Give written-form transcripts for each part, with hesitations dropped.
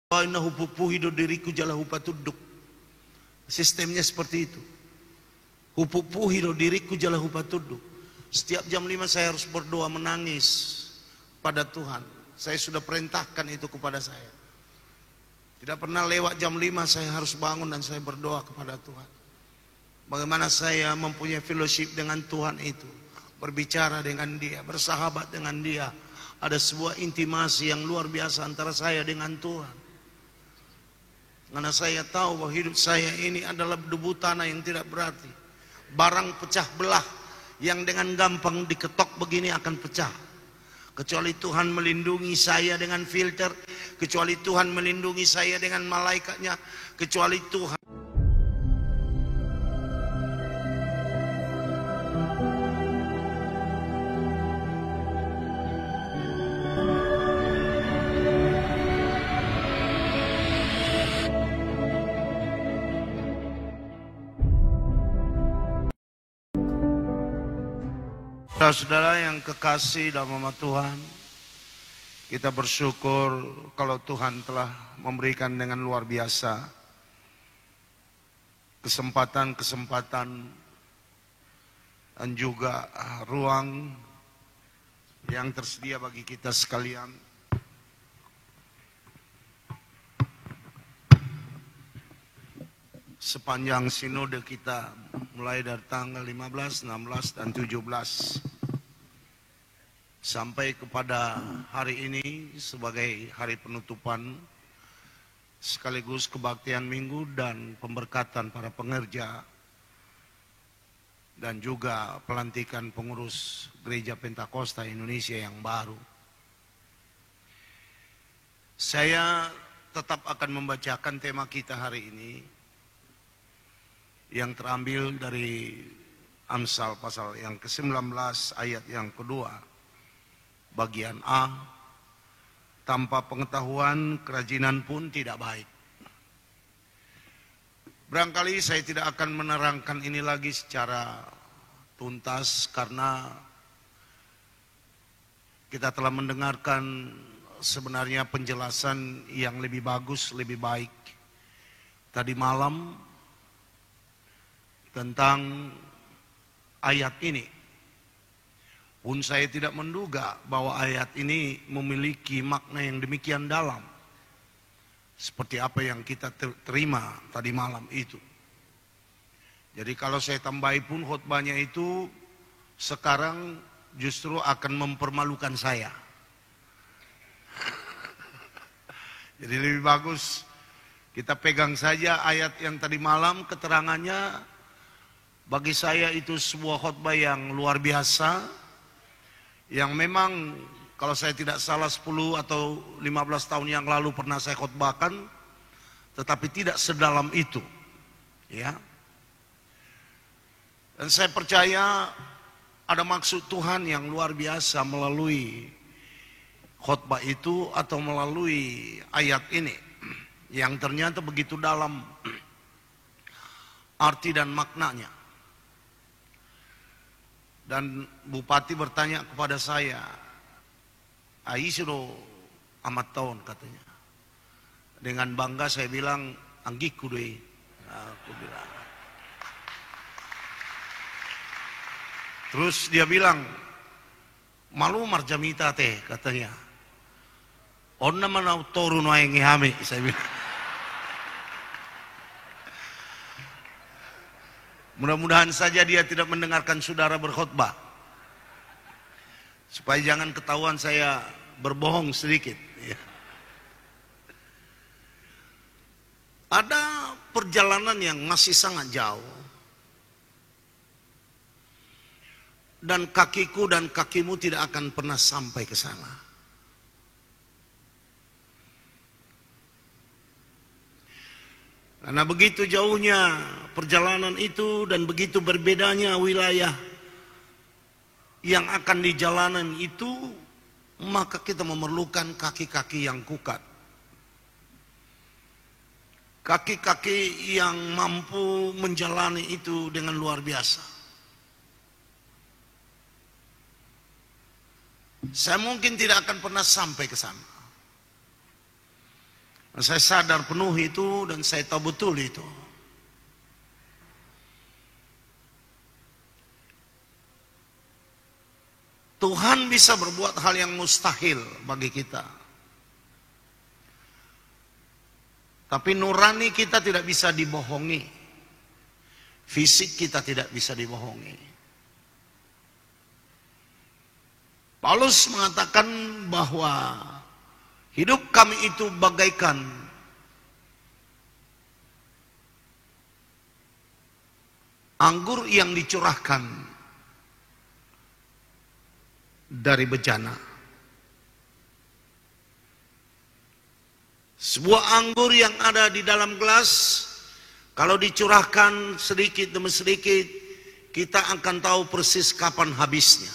na hupupuhi do diriku jala hupatuduk. Sistemnya seperti itu. Hupupuhi do diriku jala hupatuduk. Setiap jam 5 saya harus berdoa menangis pada Tuhan. Saya sudah perintahkan itu kepada saya. Tidak pernah lewat jam 5 saya harus bangun dan saya berdoa kepada Tuhan. Bagaimana saya mempunyai fellowship dengan Tuhan itu. Berbicara dengan Dia, bersahabat dengan Dia. Ada sebuah intimasi yang luar biasa antara saya dengan Tuhan. Karena saya tahu bahwa hidup saya ini adalah debu tanah yang tidak berarti. Barang pecah belah yang dengan gampang diketok begini akan pecah. Kecuali Tuhan melindungi saya dengan filter, kecuali Tuhan melindungi saya dengan malaikatnya, kecuali Tuhan. Saudara yang kekasih dalam nama Tuhan, kita bersyukur kalau Tuhan telah memberikan dengan luar biasa kesempatan-kesempatan dan juga ruang yang tersedia bagi kita sekalian. Sepanjang sinode kita mulai dari tanggal 15, 16, dan 17 sampai kepada hari ini sebagai hari penutupan sekaligus kebaktian minggu dan pemberkatan para pengerja dan juga pelantikan pengurus Gereja Pentakosta Indonesia yang baru. Saya tetap akan membacakan tema kita hari ini yang terambil dari Amsal pasal yang ke-19 ayat yang kedua bagian A. Tanpa pengetahuan kerajinan pun tidak baik. Barangkali saya tidak akan menerangkan ini lagi secara tuntas karena kita telah mendengarkan sebenarnya penjelasan yang lebih bagus, lebih baik tadi malam tentang ayat ini. Pun saya tidak menduga bahwa ayat ini memiliki makna yang demikian dalam. Seperti apa yang kita terima tadi malam itu. Jadi kalau saya tambahi pun khotbahnya itu sekarang justru akan mempermalukan saya. Jadi lebih bagus kita pegang saja ayat yang tadi malam keterangannya. Bagi saya itu sebuah khotbah yang luar biasa, yang memang kalau saya tidak salah 10 atau 15 tahun yang lalu pernah saya khotbahkan, tetapi tidak sedalam itu. Ya. Dan saya percaya ada maksud Tuhan yang luar biasa melalui khotbah itu atau melalui ayat ini, yang ternyata begitu dalam arti dan maknanya. Dan bupati bertanya kepada saya, Aisiro amat tahun katanya. Dengan bangga saya bilang, anggiku deh. Aku bilang. Terus dia bilang, malu marjamita teh katanya. Onna manau toru no aing hame, saya bilang. Mudah-mudahan saja dia tidak mendengarkan saudara berkhotbah. Supaya jangan ketahuan saya berbohong sedikit. Ya. Ada perjalanan yang masih sangat jauh. Dan kakiku dan kakimu tidak akan pernah sampai ke sana. Karena begitu jauhnya perjalanan itu dan begitu berbedanya wilayah yang akan dijalanan itu, maka kita memerlukan kaki-kaki yang kuat. Kaki-kaki yang mampu menjalani itu dengan luar biasa. Saya mungkin tidak akan pernah sampai ke sana. Saya sadar penuh itu dan saya tahu betul itu. Tuhan bisa berbuat hal yang mustahil bagi kita. Tapi nurani kita tidak bisa dibohongi. Fisik kita tidak bisa dibohongi. Paulus mengatakan bahwa hidup kami itu bagaikan anggur yang dicurahkan dari bejana. Sebuah anggur yang ada di dalam gelas, kalau dicurahkan sedikit demi sedikit, kita akan tahu persis kapan habisnya.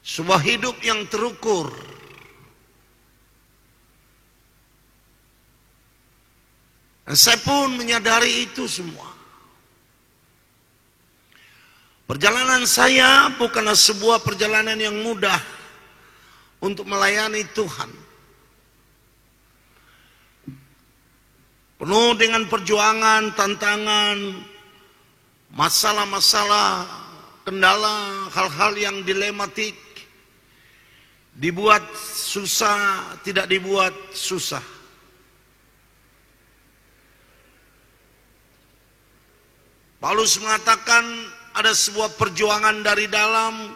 Sebuah hidup yang terukur. Dan saya pun menyadari itu semua. Perjalanan saya bukanlah sebuah perjalanan yang mudah untuk melayani Tuhan. Penuh dengan perjuangan, tantangan, masalah-masalah, kendala, hal-hal yang dilematik. Dibuat susah, tidak dibuat susah. Paulus mengatakan ada sebuah perjuangan dari dalam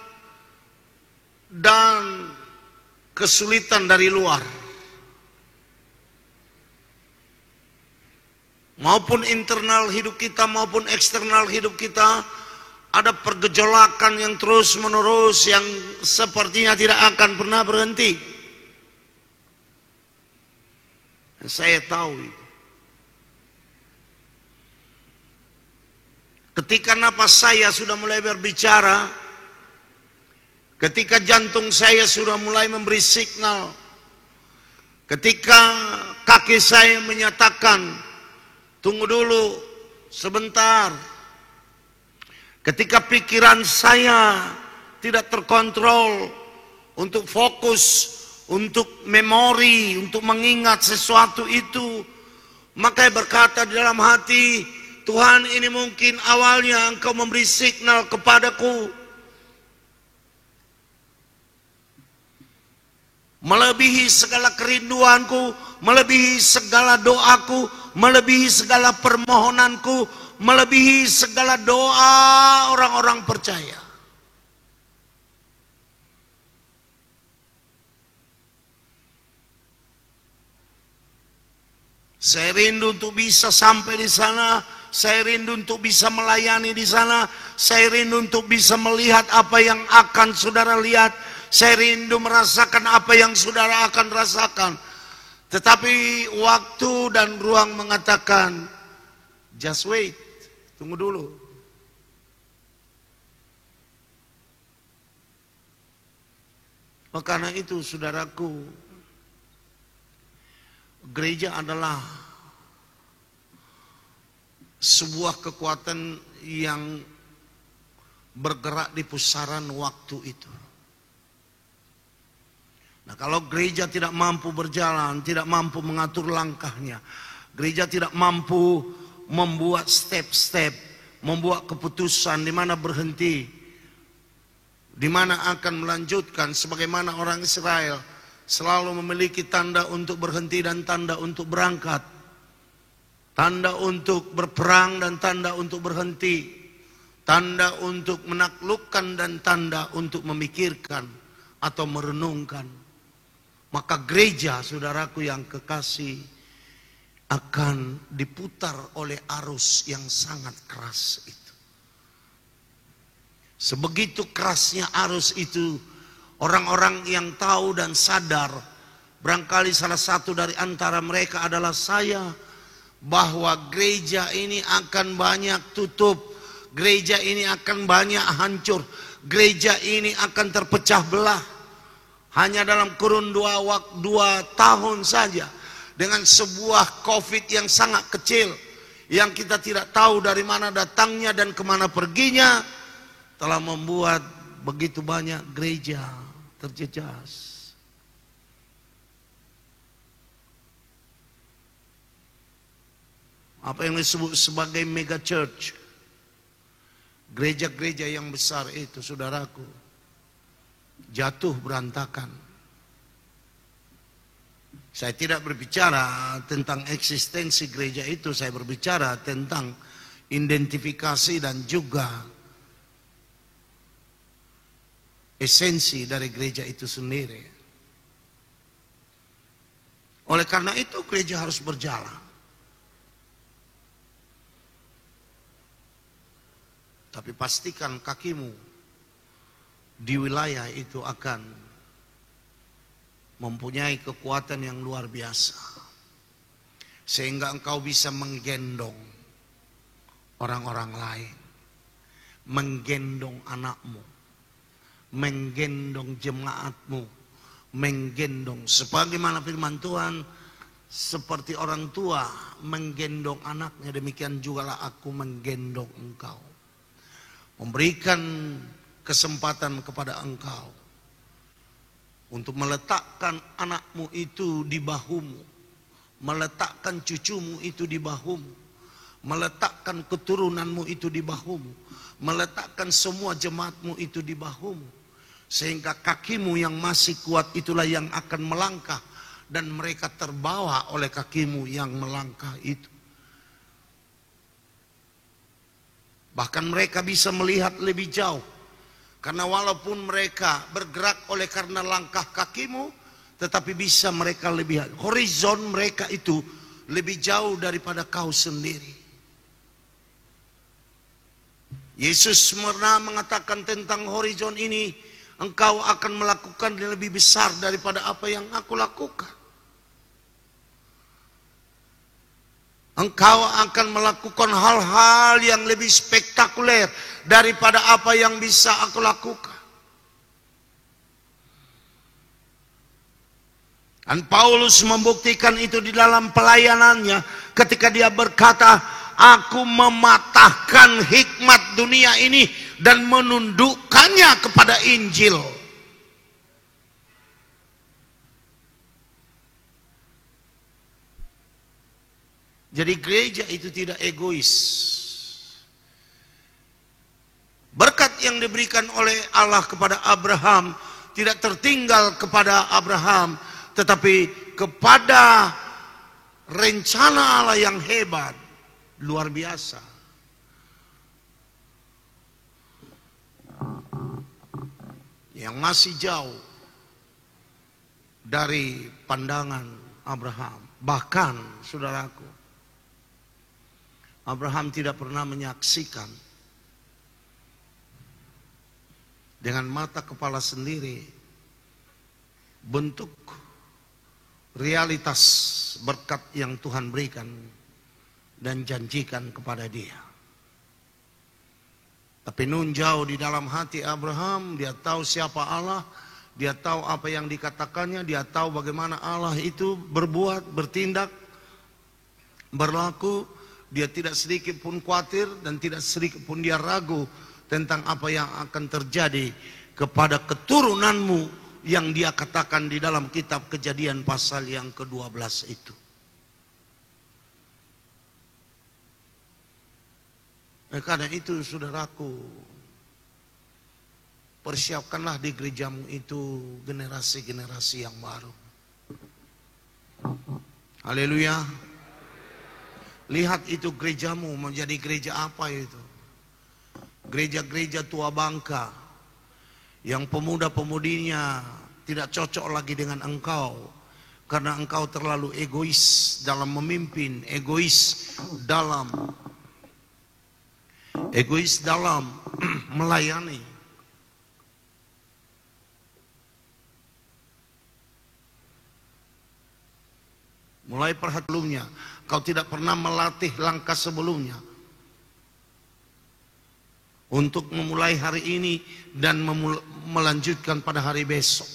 dan kesulitan dari luar. Maupun internal hidup kita maupun eksternal hidup kita, ada pergejolakan yang terus menerus yang sepertinya tidak akan pernah berhenti. Saya tahu itu. Ketika napas saya sudah mulai berbicara, ketika jantung saya sudah mulai memberi signal, ketika kaki saya menyatakan, tunggu dulu sebentar, ketika pikiran saya tidak terkontrol untuk fokus, untuk memori, untuk mengingat sesuatu itu, maka berkata di dalam hati, Tuhan, ini mungkin awalnya Engkau memberi signal kepadaku. Melebihi segala kerinduanku, melebihi segala doaku, melebihi segala permohonanku, melebihi segala doa orang-orang percaya. Saya rindu untuk bisa sampai di sana. Saya rindu untuk bisa melayani di sana. Saya rindu untuk bisa melihat apa yang akan saudara lihat. Saya rindu merasakan apa yang saudara akan rasakan. Tetapi waktu dan ruang mengatakan, just wait, tunggu dulu. Karena itu saudaraku, gereja adalah sebuah kekuatan yang bergerak di pusaran waktu itu. Nah, kalau gereja tidak mampu berjalan, tidak mampu mengatur langkahnya, gereja tidak mampu membuat step-step, membuat keputusan di mana berhenti, di mana akan melanjutkan, sebagaimana orang Israel selalu memiliki tanda untuk berhenti dan tanda untuk berangkat. Tanda untuk berperang dan tanda untuk berhenti. Tanda untuk menaklukkan dan tanda untuk memikirkan atau merenungkan. Maka gereja, saudaraku yang kekasih, akan diputar oleh arus yang sangat keras itu. Sebegitu kerasnya arus itu, orang-orang yang tahu dan sadar, barangkali salah satu dari antara mereka adalah saya, bahwa gereja ini akan banyak tutup, gereja ini akan banyak hancur, gereja ini akan terpecah belah. Hanya dalam kurun 2 tahun saja, dengan sebuah COVID yang sangat kecil, yang kita tidak tahu dari mana datangnya dan kemana perginya, telah membuat begitu banyak gereja terjejas. Apa yang disebut sebagai mega church. Gereja-gereja yang besar itu, saudaraku, jatuh berantakan. Saya tidak berbicara tentang eksistensi gereja itu, saya berbicara tentang identifikasi dan juga esensi dari gereja itu sendiri. Oleh karena itu gereja harus berjalan. Tapi pastikan kakimu di wilayah itu akan mempunyai kekuatan yang luar biasa. Sehingga engkau bisa menggendong orang-orang lain. Menggendong anakmu. Menggendong jemaatmu. Menggendong. Sebagaimana firman Tuhan, seperti orang tua menggendong anaknya, demikian jugalah aku menggendong engkau. Memberikan kesempatan kepada engkau untuk meletakkan anakmu itu di bahumu, meletakkan cucumu itu di bahumu, meletakkan keturunanmu itu di bahumu, meletakkan semua jemaatmu itu di bahumu, sehingga kakimu yang masih kuat itulah yang akan melangkah dan mereka terbawa oleh kakimu yang melangkah itu. Bahkan mereka bisa melihat lebih jauh. Karena walaupun mereka bergerak oleh karena langkah kakimu, tetapi bisa mereka lebih, horizon mereka itu lebih jauh daripada kau sendiri. Yesus pernah mengatakan tentang horizon ini, engkau akan melakukan yang lebih besar daripada apa yang aku lakukan. Engkau akan melakukan hal-hal yang lebih spektakuler daripada apa yang bisa aku lakukan. Dan Paulus membuktikan itu di dalam pelayanannya ketika dia berkata, aku mematahkan hikmat dunia ini dan menundukkannya kepada Injil. Jadi gereja itu tidak egois. Berkat yang diberikan oleh Allah kepada Abraham tidak tertinggal kepada Abraham, tetapi kepada rencana Allah yang hebat, luar biasa. Yang masih jauh dari pandangan Abraham. Bahkan, saudaraku, Abraham tidak pernah menyaksikan dengan mata kepala sendiri bentuk realitas berkat yang Tuhan berikan dan janjikan kepada dia. Tapi nun jauh di dalam hati Abraham, dia tahu siapa Allah, dia tahu apa yang dikatakannya, dia tahu bagaimana Allah itu berbuat, bertindak, berlaku. Dia tidak sedikit pun khawatir dan tidak sedikit pun dia ragu tentang apa yang akan terjadi kepada keturunanmu yang dia katakan di dalam kitab Kejadian pasal yang ke-12 itu. Karena itu saudaraku, persiapkanlah di gerejamu itu generasi-generasi yang baru. Haleluya. Lihat itu gerejamu menjadi gereja apa itu? Gereja-gereja tua bangka yang pemuda-pemudinya tidak cocok lagi dengan engkau karena engkau terlalu egois dalam memimpin, egois dalam melayani. Mulai perhatiannya, kau tidak pernah melatih langkah sebelumnya untuk memulai hari ini dan melanjutkan pada hari besok.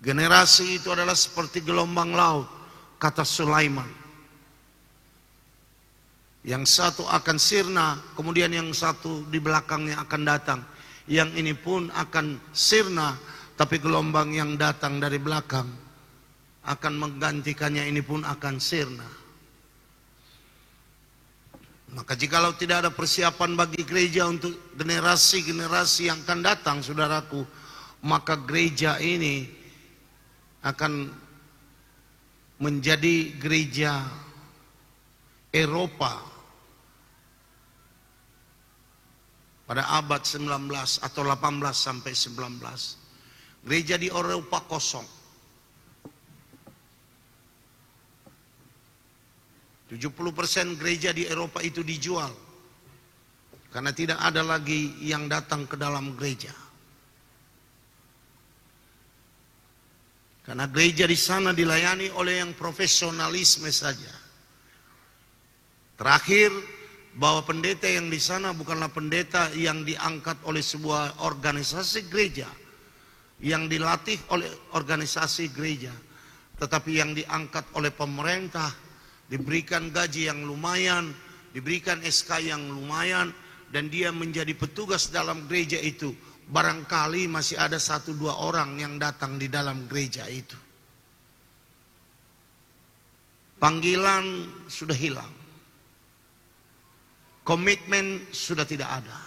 Generasi itu adalah seperti gelombang laut, kata Sulaiman. Yang satu akan sirna, kemudian yang satu di belakangnya akan datang. Yang ini pun akan sirna, tapi gelombang yang datang dari belakang akan menggantikannya ini pun akan sirna. Maka jikalau tidak ada persiapan bagi gereja untuk generasi-generasi yang akan datang, saudaraku, maka gereja ini akan menjadi gereja Eropa pada abad 19 atau 18 sampai 19. Gereja di Eropa kosong. 70% gereja di Eropa itu dijual. Karena tidak ada lagi yang datang ke dalam gereja. Karena gereja di sana dilayani oleh yang profesionalisme saja. Terakhir, bahwa pendeta yang di sana bukanlah pendeta yang diangkat oleh sebuah organisasi gereja, yang dilatih oleh organisasi gereja, tetapi yang diangkat oleh pemerintah, diberikan gaji yang lumayan, diberikan SK yang lumayan, dan dia menjadi petugas dalam gereja itu. Barangkali masih ada 1-2 orang yang datang di dalam gereja itu. Panggilan sudah hilang. Komitmen sudah tidak ada.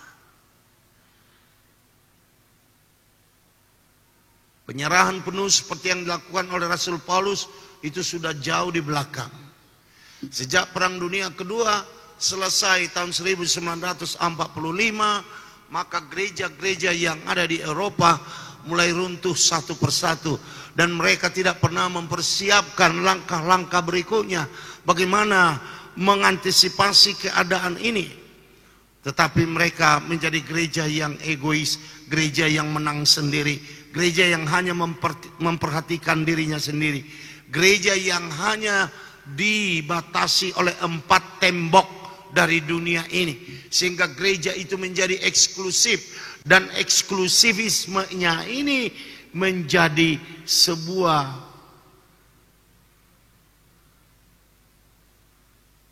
Penyerahan penuh seperti yang dilakukan oleh Rasul Paulus itu sudah jauh di belakang. Sejak Perang Dunia Kedua selesai tahun 1945, maka gereja-gereja yang ada di Eropa mulai runtuh satu persatu. Dan mereka tidak pernah mempersiapkan langkah-langkah berikutnya. Bagaimana mengantisipasi keadaan ini. Tetapi mereka menjadi gereja yang egois, gereja yang menang sendiri, gereja yang hanya memperhatikan dirinya sendiri, gereja yang hanya dibatasi oleh 4 tembok dari dunia ini, sehingga gereja itu menjadi eksklusif, dan eksklusivismenya ini menjadi sebuah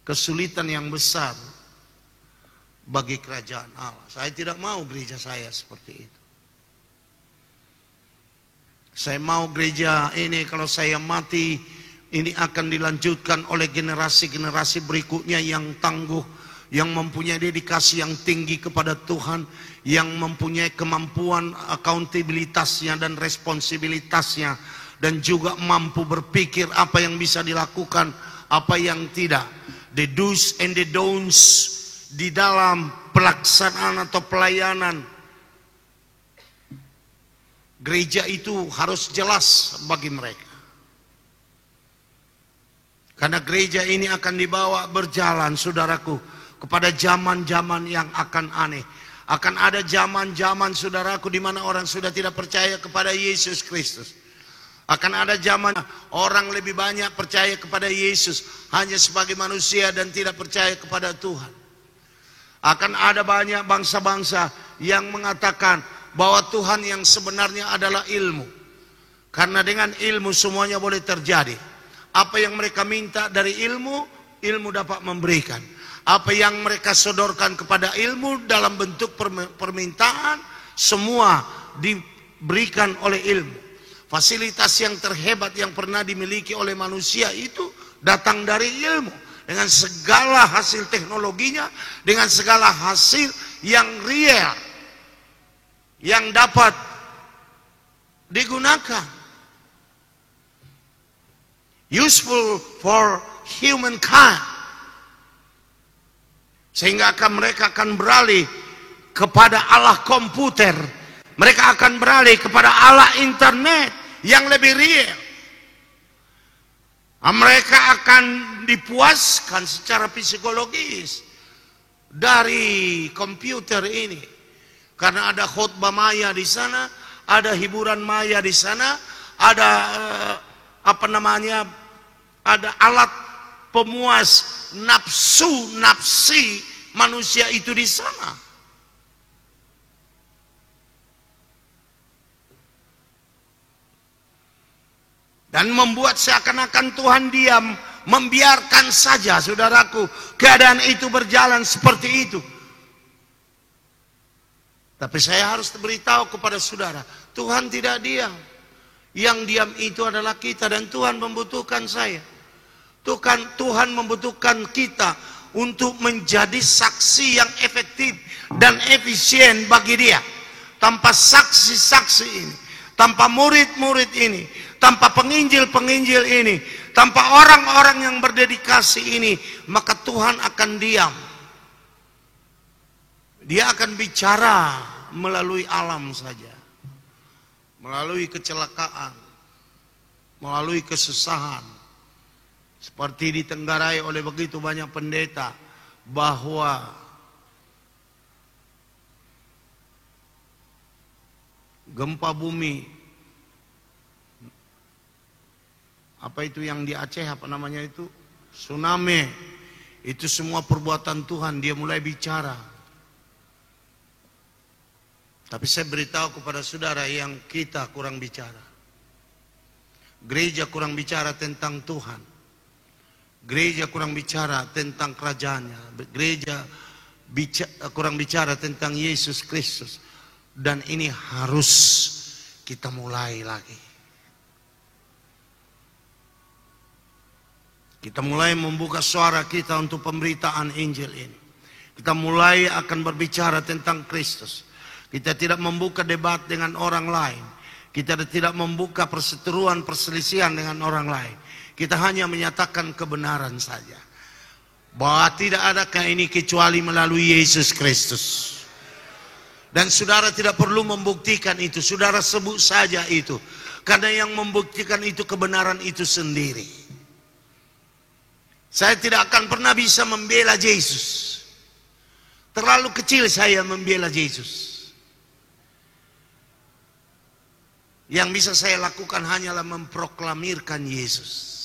kesulitan yang besar bagi kerajaan Allah. Saya tidak mau gereja saya seperti itu. Saya mau gereja ini kalau saya mati, ini akan dilanjutkan oleh generasi-generasi berikutnya yang tangguh, yang mempunyai dedikasi yang tinggi kepada Tuhan, yang mempunyai kemampuan akuntabilitasnya dan responsibilitasnya, dan juga mampu berpikir apa yang bisa dilakukan, apa yang tidak. The do's and the don'ts di dalam pelaksanaan atau pelayanan gereja itu harus jelas bagi mereka. Karena gereja ini akan dibawa berjalan, saudaraku, kepada zaman-zaman yang akan aneh. Akan ada zaman-zaman, saudaraku, di mana orang sudah tidak percaya kepada Yesus Kristus. Akan ada zaman orang lebih banyak percaya kepada Yesus hanya sebagai manusia dan tidak percaya kepada Tuhan. Akan ada banyak bangsa-bangsa yang mengatakan bahwa Tuhan yang sebenarnya adalah ilmu. Karena dengan ilmu semuanya boleh terjadi. Apa yang mereka minta dari ilmu, ilmu dapat memberikan. Apa yang mereka sodorkan kepada ilmu dalam bentuk permintaan, semua diberikan oleh ilmu. Fasilitas yang terhebat yang pernah dimiliki oleh manusia itu datang dari ilmu. Dengan segala hasil teknologinya, dengan segala hasil yang real, yang dapat digunakan. Useful for humankind. Sehingga mereka akan beralih kepada Allah komputer. Mereka akan beralih kepada Allah internet yang lebih real. Mereka akan dipuaskan secara psikologis dari komputer ini. Karena ada khotbah maya di sana, ada hiburan maya di sana, ada ada alat pemuas nafsi manusia itu di sana. Dan membuat seakan-akan Tuhan diam, membiarkan saja, saudaraku, keadaan itu berjalan seperti itu. Tapi saya harus beritahu kepada saudara, Tuhan tidak diam. Yang diam itu adalah kita, dan Tuhan membutuhkan saya. Tuhan membutuhkan kita untuk menjadi saksi yang efektif dan efisien bagi Dia. Tanpa saksi-saksi ini, tanpa murid-murid ini, tanpa penginjil-penginjil ini, tanpa orang-orang yang berdedikasi ini, maka Tuhan akan diam. Dia akan bicara melalui alam saja, melalui kecelakaan, melalui kesusahan. Seperti ditenggarai oleh begitu banyak pendeta bahwa gempa bumi, apa itu yang di Aceh, apa namanya itu, tsunami, itu semua perbuatan Tuhan. Dia mulai bicara. Tapi saya beritahu kepada saudara yang kita kurang bicara. Gereja kurang bicara tentang Tuhan. Gereja kurang bicara tentang kerajaannya. Gereja kurang bicara tentang Yesus Kristus. Dan ini harus kita mulai lagi. Kita mulai membuka suara kita untuk pemberitaan Injil ini. Kita mulai akan berbicara tentang Kristus. Kita tidak membuka debat dengan orang lain. Kita tidak membuka perseteruan, perselisihan dengan orang lain. Kita hanya menyatakan kebenaran saja. Bahwa tidak adakah ini kecuali melalui Yesus Kristus. Dan saudara tidak perlu membuktikan itu. Saudara sebut saja itu. Karena yang membuktikan itu kebenaran itu sendiri. Saya tidak akan pernah bisa membela Yesus. Terlalu kecil saya membela Yesus. Yang bisa saya lakukan hanyalah memproklamirkan Yesus.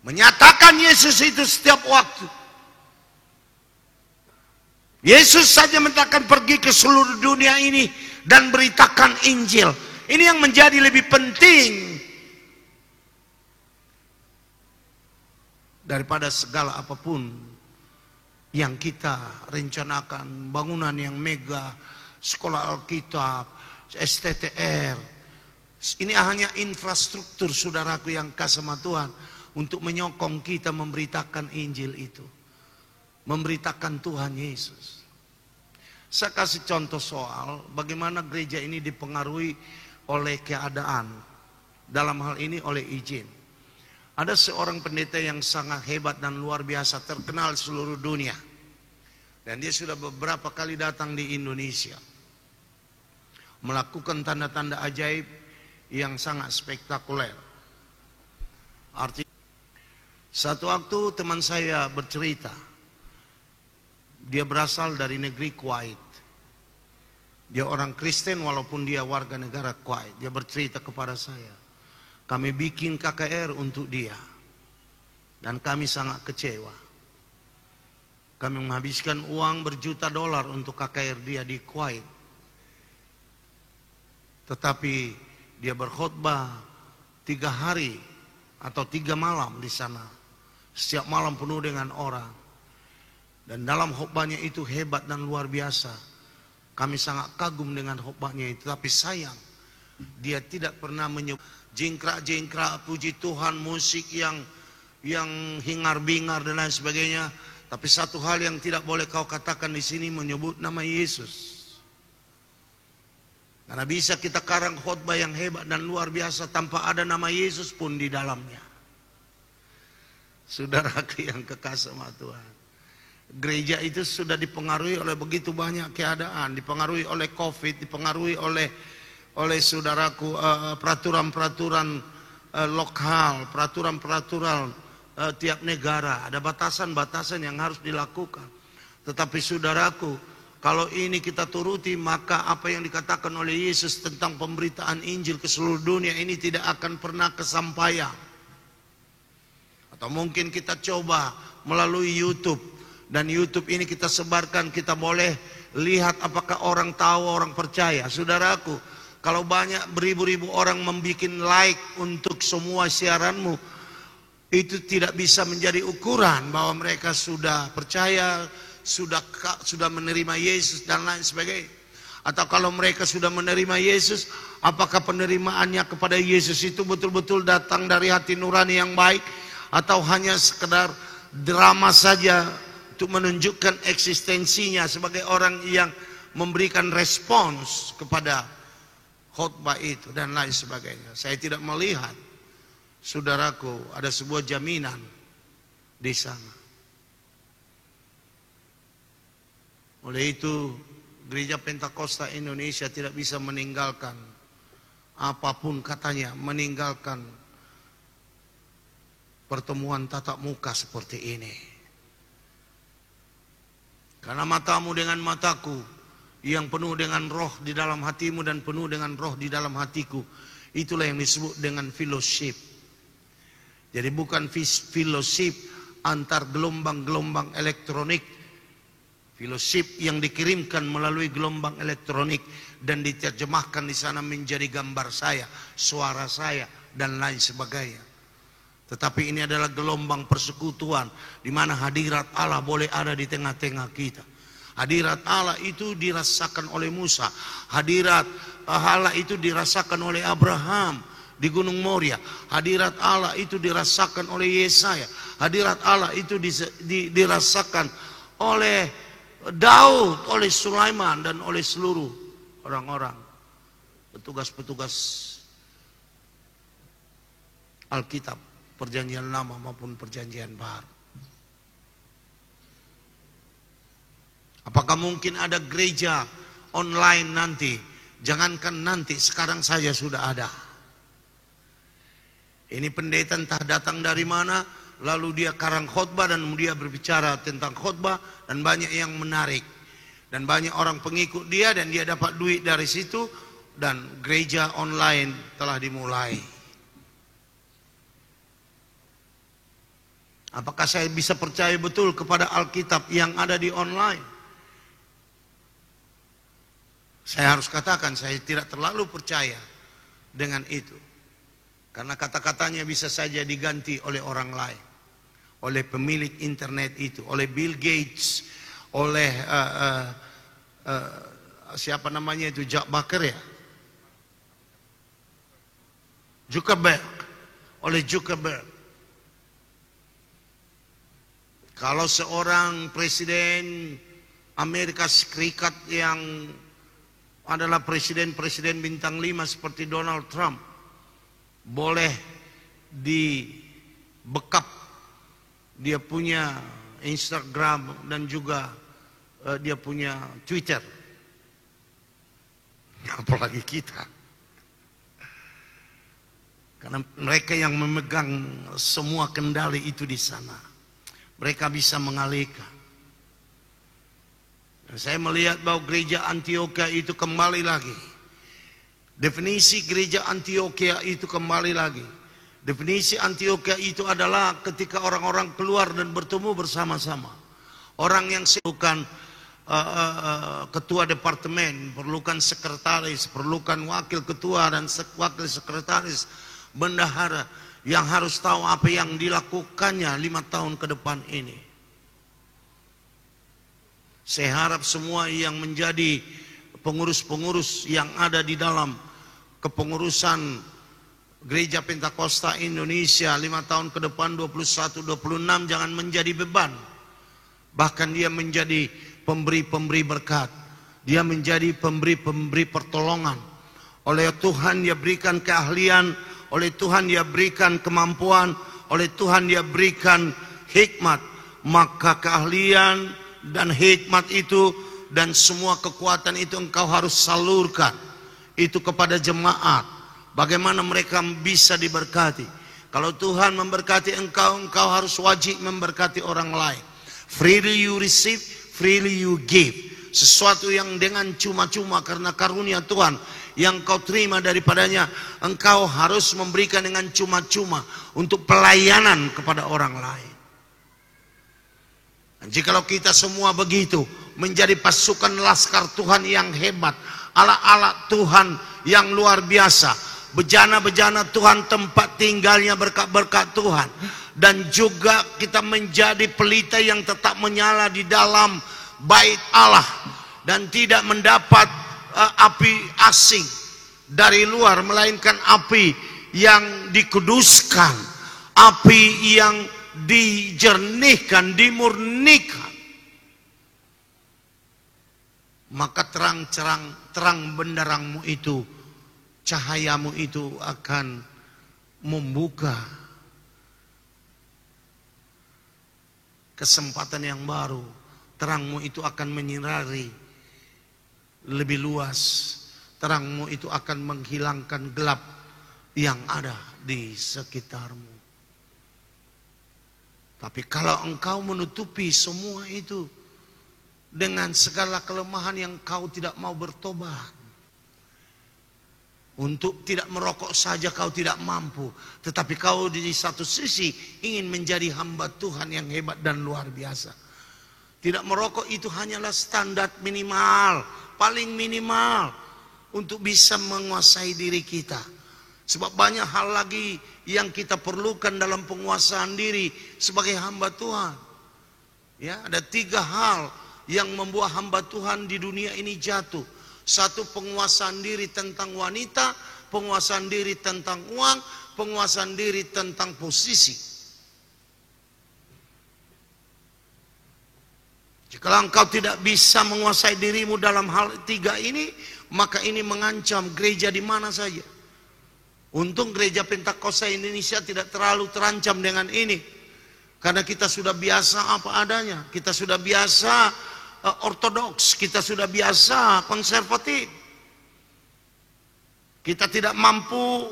Menyatakan Yesus itu setiap waktu. Yesus saja mengatakan pergi ke seluruh dunia ini dan beritakan Injil. Ini yang menjadi lebih penting daripada segala apapun yang kita rencanakan. Bangunan yang mega, sekolah Alkitab, STTR. Ini hanya infrastruktur, saudaraku yang kasih sama Tuhan, untuk menyokong kita memberitakan Injil itu. Memberitakan Tuhan Yesus. Saya kasih contoh soal bagaimana gereja ini dipengaruhi oleh keadaan. Dalam hal ini oleh izin. Ada seorang pendeta yang sangat hebat dan luar biasa, terkenal seluruh dunia. Dan dia sudah beberapa kali datang di Indonesia. Melakukan tanda-tanda ajaib yang sangat spektakuler. Artinya, satu waktu teman saya bercerita, dia berasal dari negeri Kuwait. Dia orang Kristen walaupun dia warga negara Kuwait. Dia bercerita kepada saya, kami bikin KKR untuk dia. Dan kami sangat kecewa. Kami menghabiskan uang berjuta dolar untuk KKR dia di Kuwait. Tetapi dia berkhotbah 3 hari atau 3 malam di sana. Setiap malam penuh dengan orang. Dan dalam khotbahnya itu hebat dan luar biasa. Kami sangat kagum dengan khotbahnya itu. Tapi sayang, dia tidak pernah menyebut jingkrak-jingkrak, puji Tuhan, musik yang hingar-bingar dan lain sebagainya. Tapi satu hal yang tidak boleh kau katakan di sini, menyebut nama Yesus. Karena bisa kita karang khotbah yang hebat dan luar biasa tanpa ada nama Yesus pun di dalamnya. Saudaraku yang kekasih sama Tuhan. Gereja itu sudah dipengaruhi oleh begitu banyak keadaan. Dipengaruhi oleh COVID, dipengaruhi oleh saudaraku peraturan-peraturan lokal, peraturan-peraturan tiap negara. Ada batasan-batasan yang harus dilakukan. Tetapi saudaraku, kalau ini kita turuti, maka apa yang dikatakan oleh Yesus tentang pemberitaan Injil ke seluruh dunia ini tidak akan pernah kesampaian. Atau mungkin kita coba melalui YouTube. Dan YouTube ini kita sebarkan, kita boleh lihat apakah orang tahu, orang percaya. Saudaraku, kalau banyak beribu-ribu orang membuat like untuk semua siaranmu, itu tidak bisa menjadi ukuran bahwa mereka sudah percaya, sudah menerima Yesus dan lain sebagainya. Atau kalau mereka sudah menerima Yesus, apakah penerimaannya kepada Yesus itu betul-betul datang dari hati nurani yang baik, atau hanya sekedar drama saja untuk menunjukkan eksistensinya sebagai orang yang memberikan respons kepada khotbah itu dan lain sebagainya. Saya tidak melihat, saudaraku, ada sebuah jaminan di sana. Oleh itu, Gereja Pentakosta Indonesia tidak bisa meninggalkan apapun katanya, meninggalkan pertemuan tatap muka seperti ini. Karena matamu dengan mataku, yang penuh dengan roh di dalam hatimu dan penuh dengan roh di dalam hatiku, itulah yang disebut dengan fellowship. Jadi bukan fellowship antar gelombang-gelombang elektronik, fellowship yang dikirimkan melalui gelombang elektronik dan diterjemahkan di sana menjadi gambar saya, suara saya, dan lain sebagainya. Tetapi ini adalah gelombang persekutuan di mana hadirat Allah boleh ada di tengah-tengah kita. Hadirat Allah itu dirasakan oleh Musa. Hadirat Allah itu dirasakan oleh Abraham di Gunung Moria. Hadirat Allah itu dirasakan oleh Yesaya. Hadirat Allah itu dirasakan oleh Daud, oleh Sulaiman, dan oleh seluruh orang-orang petugas-petugas Alkitab, Perjanjian Lama maupun Perjanjian Baru. Apakah mungkin ada gereja online nanti? Jangankan nanti, sekarang saja sudah ada. Ini pendeta entah datang dari mana, lalu dia karang khotbah dan dia berbicara tentang khotbah dan banyak yang menarik. Dan banyak orang pengikut dia dan dia dapat duit dari situ, dan gereja online telah dimulai. Apakah saya bisa percaya betul kepada Alkitab yang ada di online? Saya harus katakan saya tidak terlalu percaya dengan itu. Karena kata-katanya bisa saja diganti oleh orang lain. Oleh pemilik internet itu, oleh Bill Gates, oleh siapa namanya itu, Jack Baker ya? Zuckerberg, oleh Zuckerberg. Kalau seorang presiden Amerika Serikat yang adalah presiden-presiden bintang 5 seperti Donald Trump boleh dibekap, dia punya Instagram dan juga dia punya Twitter, apalagi kita, karena mereka yang memegang semua kendali itu di sana, mereka bisa mengalihkan. Dan saya melihat bahwa gereja Antioquia itu kembali lagi. Definisi gereja Antioquia itu kembali lagi. Definisi Antioquia itu adalah ketika orang-orang keluar dan bertemu bersama-sama. Orang yang perlukan ketua departemen, perlukan sekretaris, perlukan wakil ketua dan wakil sekretaris, bendahara yang harus tahu apa yang dilakukannya 5 tahun ke depan ini. Saya harap semua yang menjadi pengurus-pengurus yang ada di dalam kepengurusan Gereja Pentakosta Indonesia 5 tahun ke depan 21-26 jangan menjadi beban. Bahkan dia menjadi pemberi-pemberi berkat. Dia menjadi pemberi-pemberi pertolongan. Oleh Tuhan dia berikan keahlian, oleh Tuhan dia berikan kemampuan, oleh Tuhan dia berikan hikmat. Maka keahlian dan hikmat itu dan semua kekuatan itu engkau harus salurkan itu kepada jemaat. Bagaimana mereka bisa diberkati? Kalau Tuhan memberkati engkau, engkau harus wajib memberkati orang lain. Freely you receive, freely you give. Sesuatu yang dengan cuma-cuma karena karunia Tuhan yang kau terima daripadanya, engkau harus memberikan dengan cuma-cuma untuk pelayanan kepada orang lain. Jikalau kita semua begitu, menjadi pasukan laskar Tuhan yang hebat, alat-alat Tuhan yang luar biasa, bejana-bejana Tuhan tempat tinggalnya berkat-berkat Tuhan, dan juga kita menjadi pelita yang tetap menyala di dalam bait Allah dan tidak mendapat api asing dari luar, melainkan api yang dikuduskan, api yang dijernihkan, dimurnikan. Maka terang benderangmu itu, cahayamu itu akan membuka kesempatan yang baru. Terangmu itu akan menyinari lebih luas. Terangmu itu akan menghilangkan gelap yang ada di sekitarmu. Tapi kalau engkau menutupi semua itu dengan segala kelemahan yang kau tidak mau bertobat, untuk tidak merokok saja kau tidak mampu, tetapi kau di satu sisi ingin menjadi hamba Tuhan yang hebat dan luar biasa. Tidak merokok itu hanyalah standar minimal, paling minimal untuk bisa menguasai diri kita. Sebab banyak hal lagi yang kita perlukan dalam penguasaan diri sebagai hamba Tuhan. Ya, ada 3 hal yang membuat hamba Tuhan di dunia ini jatuh. 1, penguasaan diri tentang wanita, penguasaan diri tentang uang, penguasaan diri tentang posisi. Jika engkau tidak bisa menguasai dirimu dalam hal 3 ini, maka ini mengancam gereja di mana saja. Untung gereja Pentakosta Indonesia tidak terlalu terancam dengan ini. Karena kita sudah biasa apa adanya. Kita sudah biasa ortodoks. Kita sudah biasa konservatif. Kita tidak mampu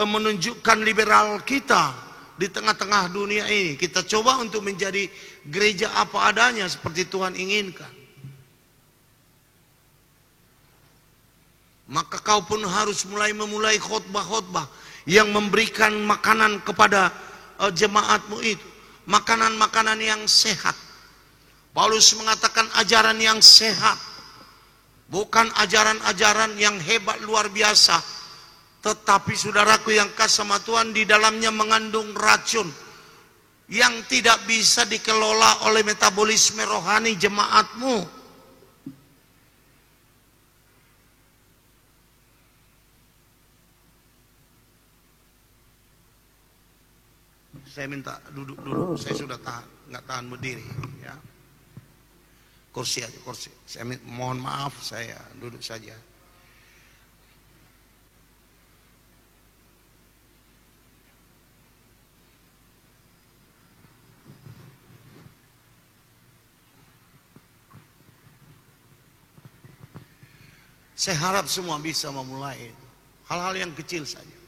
menunjukkan liberal kita di tengah-tengah dunia ini. Kita coba untuk menjadi gereja apa adanya seperti Tuhan inginkan. Maka kau pun harus memulai khotbah-khotbah yang memberikan makanan kepada jemaatmu itu. Makanan-makanan yang sehat. Paulus mengatakan ajaran yang sehat. Bukan ajaran-ajaran yang hebat luar biasa. Tetapi saudaraku yang kasih sama Tuhan, di dalamnya mengandung racun yang tidak bisa dikelola oleh metabolisme rohani jemaatmu. Saya minta duduk dulu, saya sudah nggak tahan berdiri, ya. Kursi aja, kursi. Saya mohon maaf, saya duduk saja. Saya harap semua bisa memulai hal-hal yang kecil saja.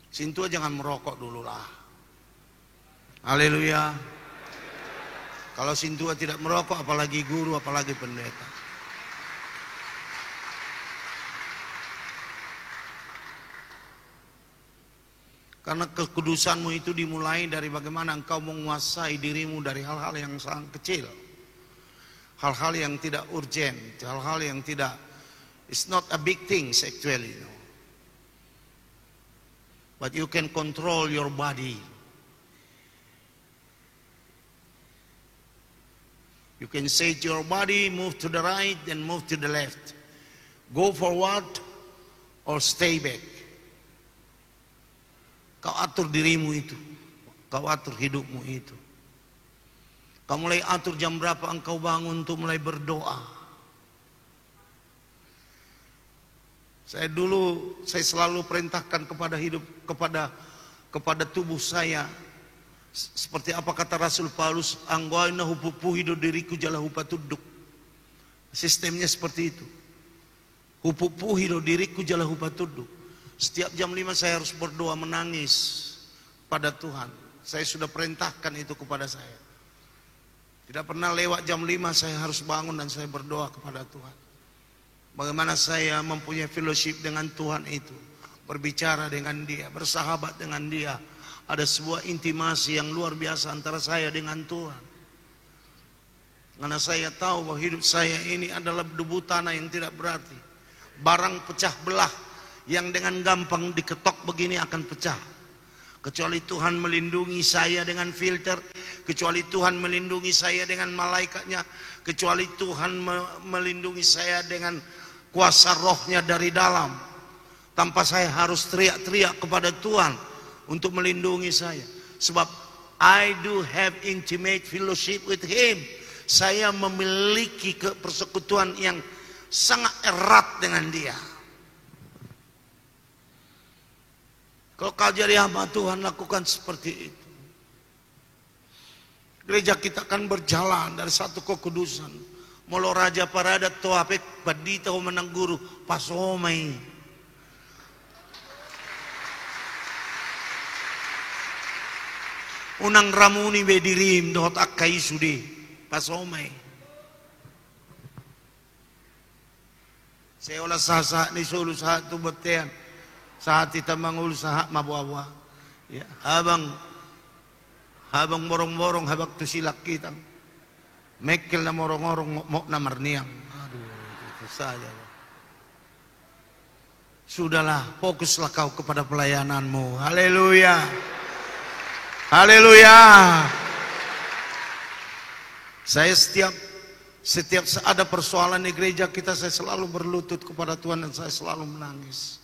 Sintua jangan merokok dulu lah. Haleluya. Kalau sintua tidak merokok, apalagi guru, apalagi pendeta. Karena kekudusanmu itu dimulai dari bagaimana engkau menguasai dirimu dari hal-hal yang sangat kecil. Hal-hal yang tidak urgent, hal-hal yang tidak, it's not a big thing actually. No. But you can control your body. You can say to your body, move to the right and move to the left. Go forward or stay back. Kau atur dirimu itu. Kau atur hidupmu itu. Kau mulai atur jam berapa engkau bangun untuk mulai berdoa. Saya selalu perintahkan kepada hidup, kepada tubuh saya. Seperti apa kata Rasul Paulus, anggoina hupupuhido diriku jala hupatuduk. Sistemnya seperti itu. Hupupuhido diriku jala hupatuduk. Setiap jam 5 saya harus berdoa, menangis pada Tuhan. Saya sudah perintahkan itu kepada saya. Tidak pernah lewat jam 5 saya harus bangun dan saya berdoa kepada Tuhan. Bagaimana saya mempunyai fellowship dengan Tuhan itu. Berbicara dengan Dia, bersahabat dengan Dia. Ada sebuah intimasi yang luar biasa antara saya dengan Tuhan. Karena saya tahu bahwa hidup saya ini adalah debu tanah yang tidak berarti. Barang pecah belah yang dengan gampang diketok begini akan pecah. kecuali Tuhan melindungi saya dengan filter, kecuali Tuhan melindungi saya dengan malaikatnya, kecuali Tuhan melindungi saya dengan kuasa rohnya dari dalam, tanpa saya harus teriak-teriak kepada Tuhan untuk melindungi saya. Sebab I do have intimate fellowship with Him. Saya memiliki persekutuan yang sangat erat dengan Dia. Kalau kau jadi hamba Tuhan, lakukan seperti itu. Gereja kita akan berjalan dari satu kekudusan. Molo raja parada toapek padita menang guru pasomai. Unang ramuni bedirim dohot akai sudi pasomai. Saya olah sasa ni sulu saat tu betean. Saat kita mengulusaha mabuawa, ya, habang morong-morong habak tu silak kita, mekel na morong-morong mok na marniang. Aduh, itu saja. Sudahlah, fokuslah kau kepada pelayananmu. Haleluya, haleluya. Saya setiap ada persoalan di gereja kita, saya selalu berlutut kepada Tuhan dan saya selalu menangis.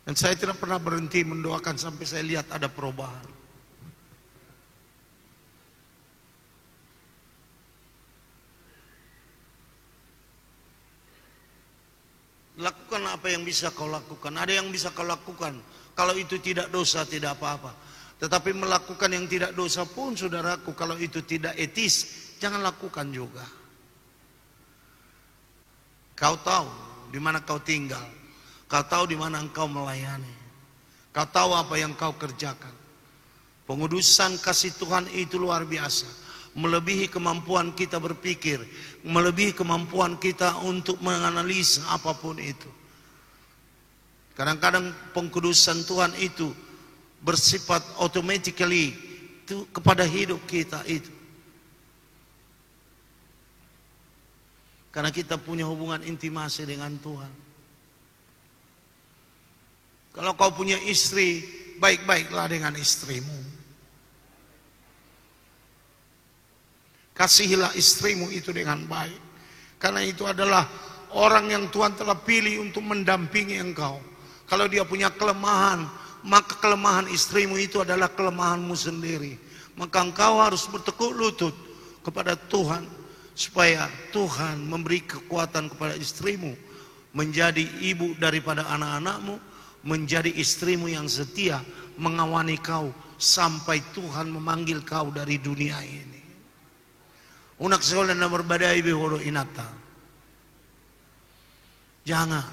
Dan saya tidak pernah berhenti mendoakan sampai saya lihat ada perubahan. Lakukan apa yang bisa kau lakukan. Ada yang bisa kau lakukan. Kalau itu tidak dosa, tidak apa-apa. Tetapi melakukan yang tidak dosa pun, saudaraku, kalau itu tidak etis, jangan lakukan juga. Kau tahu di mana kau tinggal. Kau tahu di mana engkau melayani. Kau tahu apa yang kau kerjakan. Pengudusan kasih Tuhan itu luar biasa. Melebihi kemampuan kita berpikir. Melebihi kemampuan kita untuk menganalisa apapun itu. Kadang-kadang pengkudusan Tuhan itu bersifat automatically itu kepada hidup kita itu. Karena kita punya hubungan intimasi dengan Tuhan. Kalau kau punya istri, baik-baiklah dengan istrimu. Kasihilah istrimu itu dengan baik. Karena itu adalah orang yang Tuhan telah pilih untuk mendampingi engkau. Kalau dia punya kelemahan, maka kelemahan istrimu itu adalah kelemahanmu sendiri. Maka engkau harus bertekuk lutut kepada Tuhan, supaya Tuhan memberi kekuatan kepada istrimu, menjadi ibu daripada anak-anakmu, menjadi istrimu yang setia, mengawani kau sampai Tuhan memanggil kau dari dunia ini. Unak sekolah na berbadai biholo inata. Jangan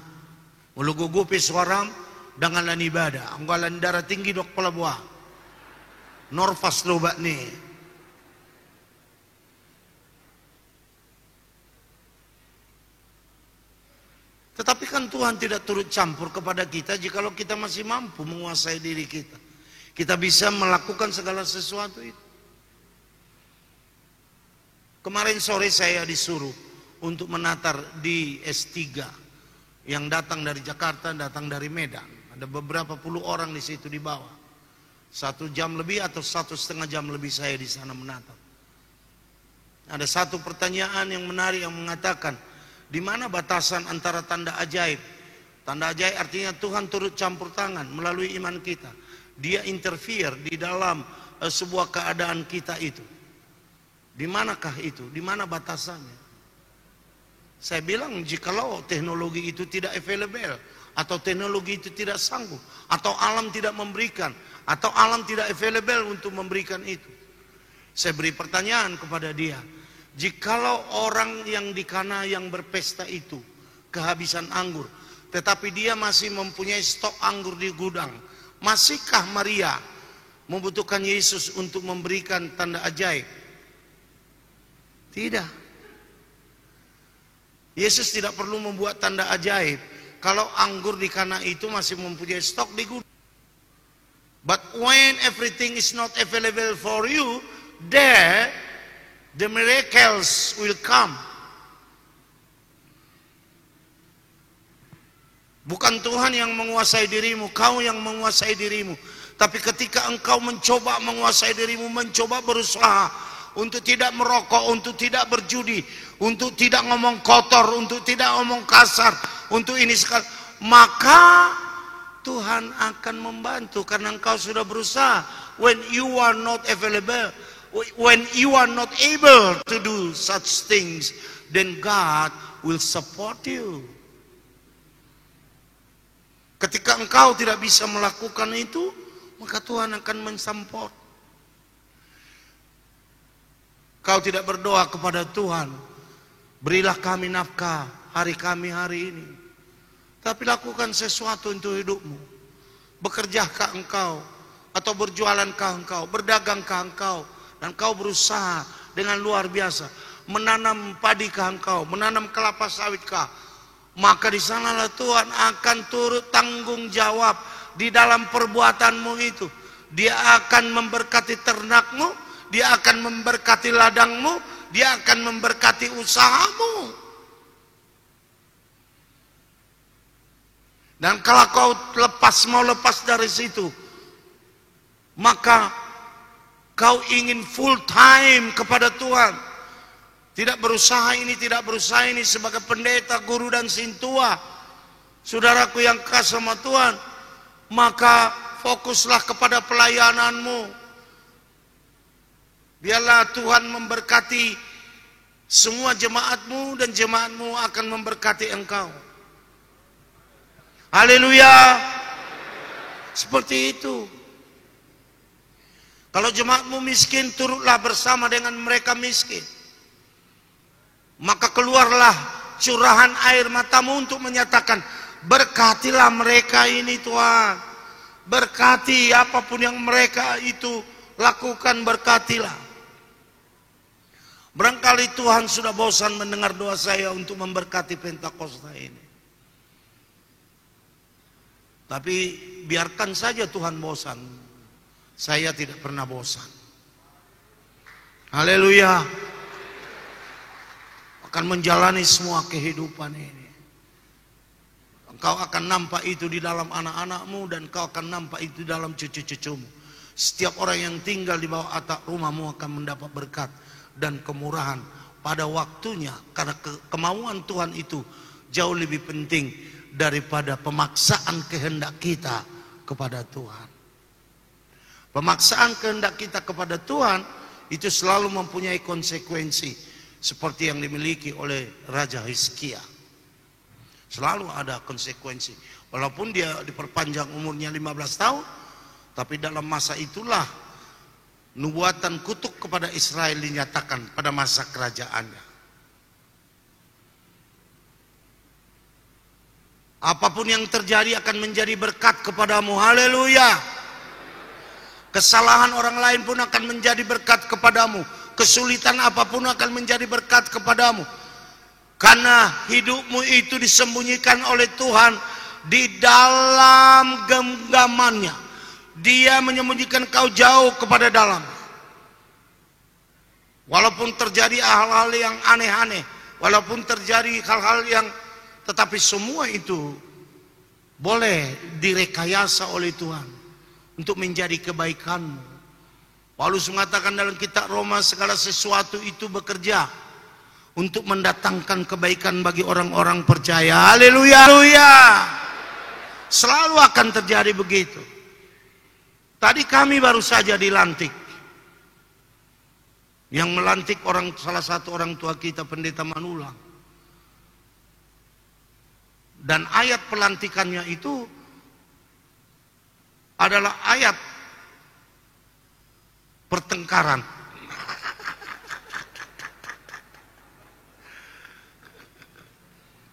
mulugugupi suaram dengan lan ibadah. Anggalan darah tinggi dok pelabuah. Norfas lobat nih. Tetapi kan Tuhan tidak turut campur kepada kita jikalau kita masih mampu menguasai diri kita. Kita bisa melakukan segala sesuatu itu. Kemarin sore saya disuruh untuk menatar di S3 yang datang dari Jakarta, datang dari Medan. Ada beberapa puluh orang di situ di bawah. 1 jam lebih atau 1,5 jam lebih saya di sana menatap. Ada satu pertanyaan yang menarik yang mengatakan, di mana batasan antara tanda ajaib? Tanda ajaib artinya Tuhan turut campur tangan melalui iman kita. Dia interfere di dalam sebuah keadaan kita itu. Di manakah itu? Di mana batasannya? Saya bilang jikalau teknologi itu tidak available, atau teknologi itu tidak sanggup, atau alam tidak memberikan, atau alam tidak available untuk memberikan itu. Saya beri pertanyaan kepada dia. Jikalau orang yang di Kana yang berpesta itu kehabisan anggur, tetapi dia masih mempunyai stok anggur di gudang, masihkah Maria membutuhkan Yesus untuk memberikan tanda ajaib? Tidak. Yesus tidak perlu membuat tanda ajaib kalau anggur di Kana itu masih mempunyai stok di gudang. But when everything is not available for you, there the miracles will come. Bukan Tuhan yang menguasai dirimu, kau yang menguasai dirimu. Tapi ketika engkau mencoba menguasai dirimu, mencoba berusaha untuk tidak merokok, untuk tidak berjudi, untuk tidak ngomong kotor, untuk tidak ngomong kasar, untuk ini sekali, maka Tuhan akan membantu karena engkau sudah berusaha. When you are not available, when you are not able to do such things, then God will support you. Ketika engkau tidak bisa melakukan itu, maka Tuhan akan mensupport. Kau tidak berdoa kepada Tuhan, berilah kami nafkah hari kami hari ini. Tapi lakukan sesuatu untuk hidupmu. Bekerjakah engkau, atau berjualankah engkau, berdagangkah engkau, dan kau berusaha dengan luar biasa, menanam padikah engkau, menanam kelapa sawitkah, maka di sanalah Tuhan akan turut tanggung jawab di dalam perbuatanmu itu. Dia akan memberkati ternakmu, Dia akan memberkati ladangmu, Dia akan memberkati usahamu. Dan kalau kau mau lepas dari situ, maka kau ingin full time kepada Tuhan. Tidak berusaha ini, tidak berusaha ini sebagai pendeta, guru dan sintua. Saudaraku yang kasih sama Tuhan, maka fokuslah kepada pelayananmu. Biarlah Tuhan memberkati semua jemaatmu dan jemaatmu akan memberkati engkau. Haleluya. Seperti itu. Kalau jemaatmu miskin, turutlah bersama dengan mereka miskin. Maka keluarlah curahan air matamu untuk menyatakan, berkatilah mereka ini Tuhan. Berkati apapun yang mereka itu lakukan, berkatilah. Barangkali Tuhan sudah bosan mendengar doa saya untuk memberkati Pentakosta ini. Tapi biarkan saja Tuhan bosan. Saya tidak pernah bosan. Haleluya. Akan menjalani semua kehidupan ini. Engkau akan nampak itu di dalam anak-anakmu dan engkau akan nampak itu dalam cucu-cucumu. Setiap orang yang tinggal di bawah atap rumahmu akan mendapat berkat dan kemurahan pada waktunya, karena kemauan Tuhan itu jauh lebih penting daripada pemaksaan kehendak kita kepada Tuhan. Pemaksaan kehendak kita kepada Tuhan itu selalu mempunyai konsekuensi. Seperti yang dimiliki oleh Raja Hizkia. Selalu ada konsekuensi. Walaupun dia diperpanjang umurnya 15 tahun. Tapi dalam masa itulah nubuatan kutuk kepada Israel dinyatakan pada masa kerajaannya. Apapun yang terjadi akan menjadi berkat kepadamu. Haleluya. Kesalahan orang lain pun akan menjadi berkat kepadamu. Kesulitan apapun akan menjadi berkat kepadamu. Karena hidupmu itu disembunyikan oleh Tuhan di dalam genggamannya. Dia menyembunyikan kau jauh kepada dalam. Walaupun terjadi hal-hal yang aneh-aneh, walaupun terjadi hal-hal yang, tetapi semua itu boleh direkayasa oleh Tuhan untuk menjadi kebaikanmu. Paulus mengatakan dalam kitab Roma, segala sesuatu itu bekerja untuk mendatangkan kebaikan bagi orang-orang percaya. Haleluya. Selalu akan terjadi begitu. Tadi kami baru saja dilantik. Yang melantik salah satu orang tua kita, Pendeta Manulang. Dan ayat pelantikannya itu adalah ayat pertengkaran.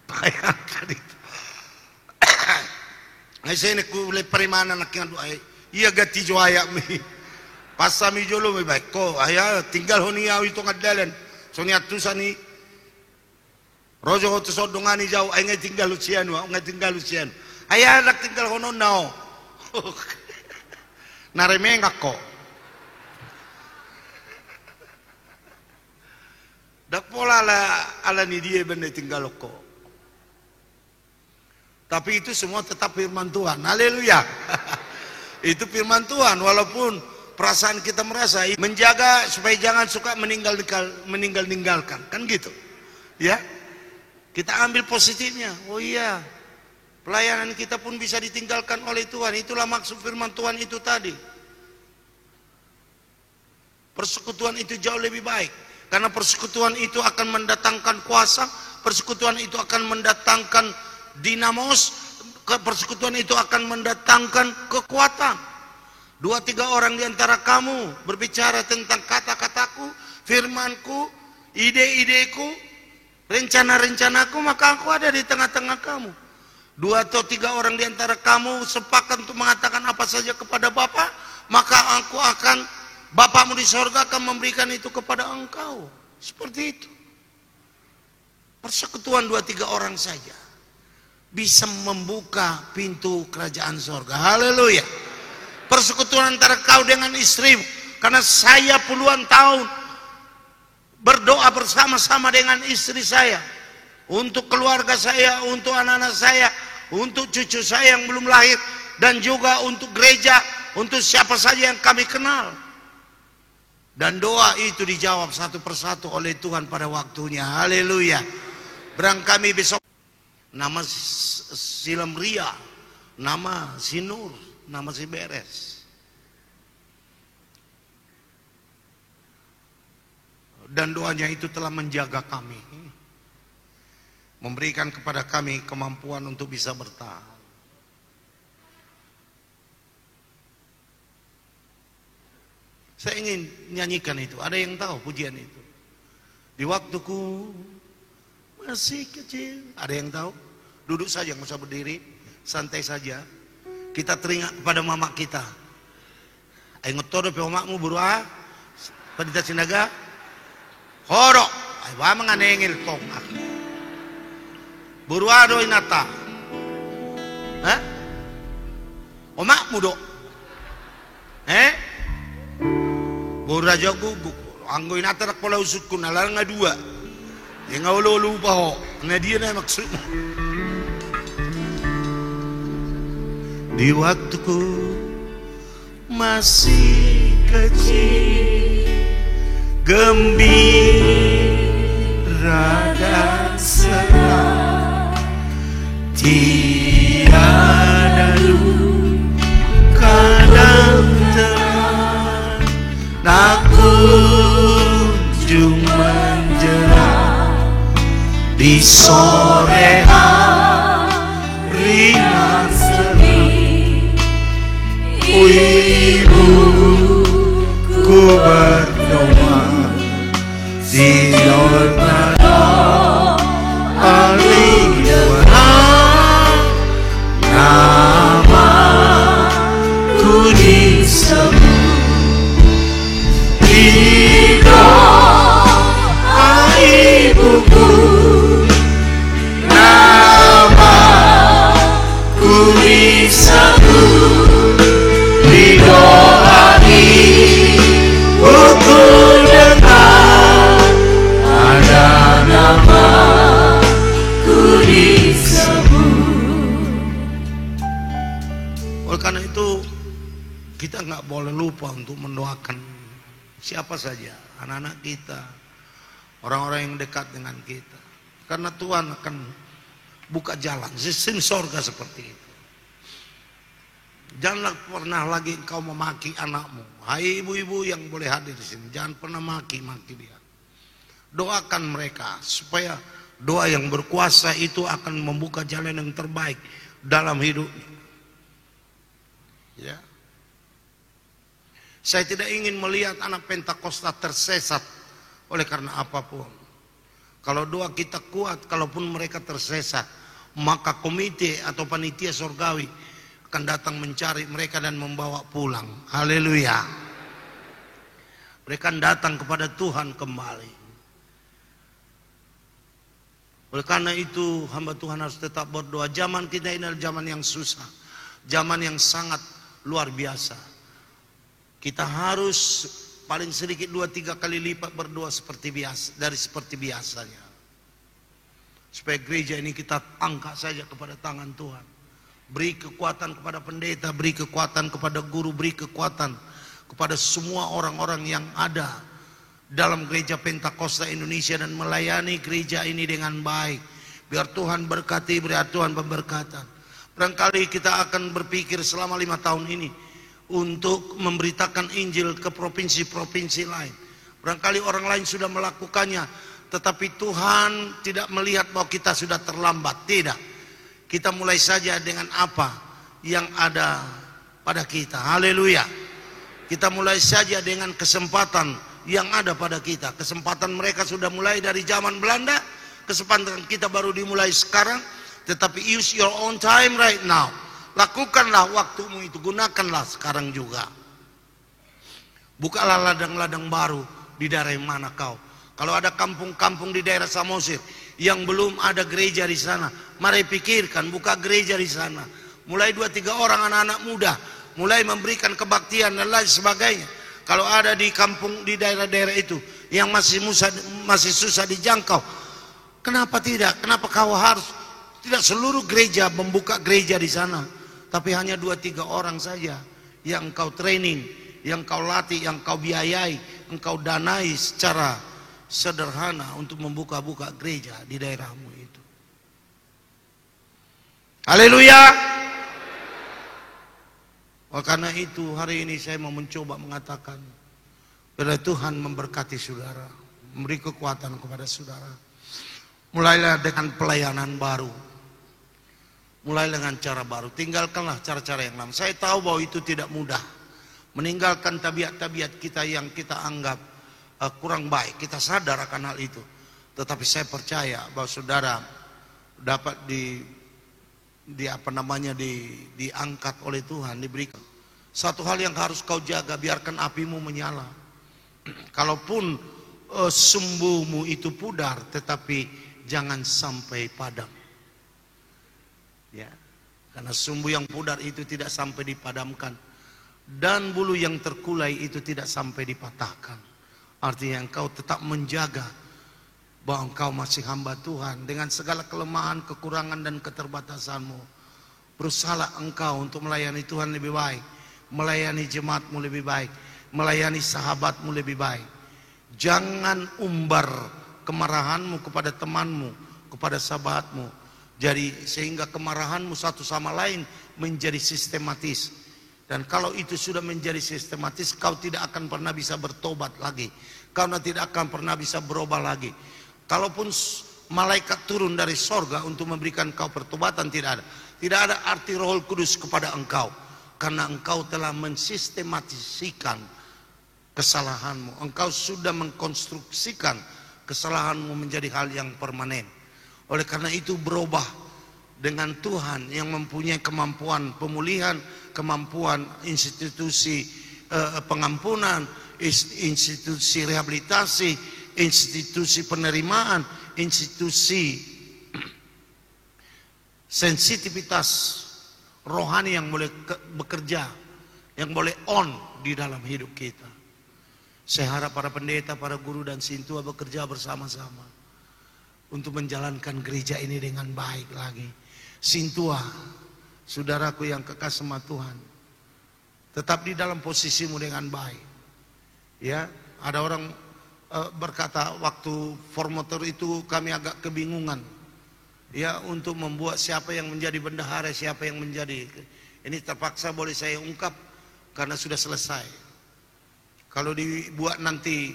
Bayangkan itu. Saya ini kulay parimana nakian doa. Iya gati jo ayak mi. Pasami jolo may baik ko. Aya tinggal honiyaw ito ngadalan. So niya tusan ni Rojo ko tusod dungani jaw ay ngay tinggal Luciano, ngay tinggal Luciano. Aya nak tinggal honon nao. Naremeng ako. Dak pola ala ni dia benda tinggal ko. Tapi itu semua tetap firman Tuhan. Haleluya. Itu firman Tuhan, walaupun perasaan kita merasa menjaga supaya jangan suka meninggalkan, kan gitu. Ya. Kita ambil positifnya. Oh iya. Pelayanan kita pun bisa ditinggalkan oleh Tuhan. Itulah maksud firman Tuhan itu tadi. Persekutuan itu jauh lebih baik. Karena persekutuan itu akan mendatangkan kuasa. Persekutuan itu akan mendatangkan dinamos. Persekutuan itu akan mendatangkan kekuatan. 2-3 orang di antara kamu berbicara tentang kata-kataku, firmanku, ide-ideku, rencana-rencanaku, maka aku ada di tengah-tengah kamu. 2 atau 3 orang di antara kamu sepakat untuk mengatakan apa saja kepada Bapa, maka Bapamu di sorga akan memberikan itu kepada engkau. Seperti itu. Persekutuan 2-3 orang saja bisa membuka pintu kerajaan sorga. Haleluya. Persekutuan antara kau dengan istrimu. Karena saya puluhan tahun berdoa bersama-sama dengan istri saya. Untuk keluarga saya, untuk anak-anak saya, untuk cucu saya yang belum lahir. Dan juga untuk gereja, untuk siapa saja yang kami kenal. Dan doa itu dijawab satu persatu oleh Tuhan pada waktunya. Haleluya. Berangkami besok. Nama si Lemria, nama si Nur, nama si Beres. Dan doanya itu telah menjaga kami. Memberikan kepada kami kemampuan untuk bisa bertahan. Saya ingin nyanyikan itu. Ada yang tahu pujian itu? Di waktuku masih kecil. Ada yang tahu? Duduk saja, nggak usah berdiri. Santai saja. Kita teringat kepada mama kita. Ayo ngotoro pe omakmu burua. Pendeta Sinaga. Horo. Ayo ba menganengil tong. Burua do inata. Hah? Omakmu do. Raja guguk, anggoy natarak pala usut ko nalang nga dua. Yang ngawalo pa ho, nga dia na maksud. Di waktuku masih kecil, gembira dan senang, tiada luka dan terang, nak kunjung menjelang di sore hari yang sepi. Ibuku berdoa Zion Aliyah, namaku disebut di doa ibuku, namaku disebut di doa ibuku, dengar ada namaku disebut. Oleh karena itu kita nggak boleh lupa untuk mendoakan siapa saja, anak-anak kita, orang-orang yang dekat dengan kita. Karena Tuhan akan buka jalan, sistem sorga seperti itu. Janganlah pernah lagi engkau memaki anakmu. Hai ibu-ibu yang boleh hadir di sini, jangan pernah maki-maki dia. Doakan mereka supaya doa yang berkuasa itu akan membuka jalan yang terbaik dalam hidupnya. Ya. Saya tidak ingin melihat anak Pentakosta tersesat oleh karena apapun. Kalau doa kita kuat, kalaupun mereka tersesat, maka komite atau panitia sorgawi akan datang mencari mereka dan membawa pulang. Haleluya. Mereka datang kepada Tuhan kembali. Oleh karena itu hamba Tuhan harus tetap berdoa. Zaman kita ini adalah zaman yang susah, zaman yang sangat luar biasa. Kita harus paling sedikit 2-3 kali lipat berdoa seperti biasa, dari seperti biasanya. supaya gereja ini kita angkat saja kepada tangan Tuhan. Beri kekuatan kepada pendeta, beri kekuatan kepada guru, beri kekuatan kepada semua orang-orang yang ada dalam gereja Pentakosta Indonesia dan melayani gereja ini dengan baik. Biar Tuhan berkati, biar Tuhan pemberkatan. Barangkali kita akan berpikir selama 5 tahun ini untuk memberitakan Injil ke provinsi-provinsi lain. Barangkali orang lain sudah melakukannya, tetapi Tuhan tidak melihat bahwa kita sudah terlambat. Tidak. Kita mulai saja dengan apa yang ada pada kita. Haleluya. Kita mulai saja dengan kesempatan yang ada pada kita. Kesempatan mereka sudah mulai dari zaman Belanda, kesempatan kita baru dimulai sekarang. Tetapi use your own time right now. Lakukanlah waktumu itu, gunakanlah sekarang juga. Bukalah ladang-ladang baru di daerah mana kau. Kalau ada kampung-kampung di daerah Samosir yang belum ada gereja di sana, mari pikirkan buka gereja di sana. Mulai 2-3 orang anak-anak muda, mulai memberikan kebaktian dan lain sebagainya. Kalau ada di kampung, di daerah-daerah itu yang masih susah dijangkau, kenapa tidak? Kenapa kau harus? Tidak seluruh gereja membuka gereja di sana, tapi hanya 2-3 orang saja yang kau training, yang kau latih, yang kau biayai, yang kau danai secara sederhana untuk membuka-buka gereja di daerahmu itu. Haleluya. Oleh karena itu hari ini saya mau mencoba mengatakan, biar Tuhan memberkati saudara, memberi kekuatan kepada saudara. Mulailah dengan pelayanan baru, mulai dengan cara baru. Tinggalkanlah cara-cara yang lama. Saya tahu bahwa itu tidak mudah, meninggalkan tabiat-tabiat kita yang kita anggap kurang baik. Kita sadar akan hal itu. Tetapi saya percaya bahwa saudara dapat diangkat oleh Tuhan, diberikan. Satu hal yang harus kau jaga, biarkan apimu menyala. Kalaupun sumbumu itu pudar, tetapi jangan sampai padam. Ya, karena sumbu yang pudar itu tidak sampai dipadamkan, dan bulu yang terkulai itu tidak sampai dipatahkan. Artinya engkau tetap menjaga bahwa engkau masih hamba Tuhan dengan segala kelemahan, kekurangan dan keterbatasanmu. Berusahalah engkau untuk melayani Tuhan lebih baik, melayani jemaatmu lebih baik, melayani sahabatmu lebih baik. Jangan umbar kemarahanmu kepada temanmu, kepada sahabatmu. Jadi sehingga kemarahanmu satu sama lain menjadi sistematis. Dan kalau itu sudah menjadi sistematis, kau tidak akan pernah bisa bertobat lagi. Kau tidak akan pernah bisa berubah lagi. Kalaupun malaikat turun dari sorga untuk memberikan kau pertobatan, tidak ada. Tidak ada arti Roh Kudus kepada engkau. Karena engkau telah mensistematiskan kesalahanmu. Engkau sudah mengkonstruksikan kesalahanmu menjadi hal yang permanen. Oleh karena itu berubah dengan Tuhan yang mempunyai kemampuan pemulihan, kemampuan institusi pengampunan, institusi rehabilitasi, institusi penerimaan, institusi sensitivitas rohani yang boleh bekerja, yang boleh on di dalam hidup kita. Saya harap para pendeta, para guru dan sintua bekerja bersama-sama untuk menjalankan gereja ini dengan baik lagi. Sintua, saudaraku yang kekasih sama Tuhan, tetap di dalam posisimu dengan baik. Ya, ada orang berkata waktu formatur itu kami agak kebingungan. Ya, untuk membuat siapa yang menjadi bendahara, siapa yang menjadi. Ini terpaksa boleh saya ungkap karena sudah selesai. Kalau dibuat nanti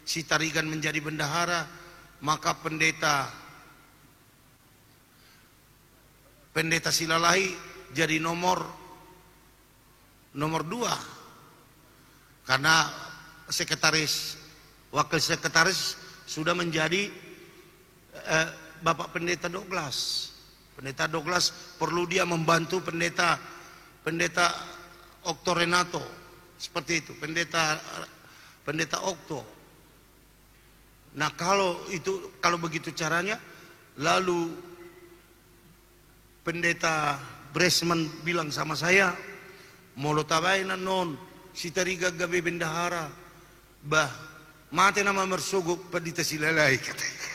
si Tarigan menjadi bendahara, maka pendeta Silalahi jadi nomor 2 karena wakil sekretaris sudah menjadi Bapak Pendeta Douglas. Pendeta Douglas perlu dia membantu pendeta Okto Renato, seperti itu, pendeta Okto. Nah, kalau begitu caranya, lalu pendeta Bresman bilang sama saya, "Molo tabaina non si Tariga gabe bendahara, bah Mati nama mersogok pedita silalai katanya.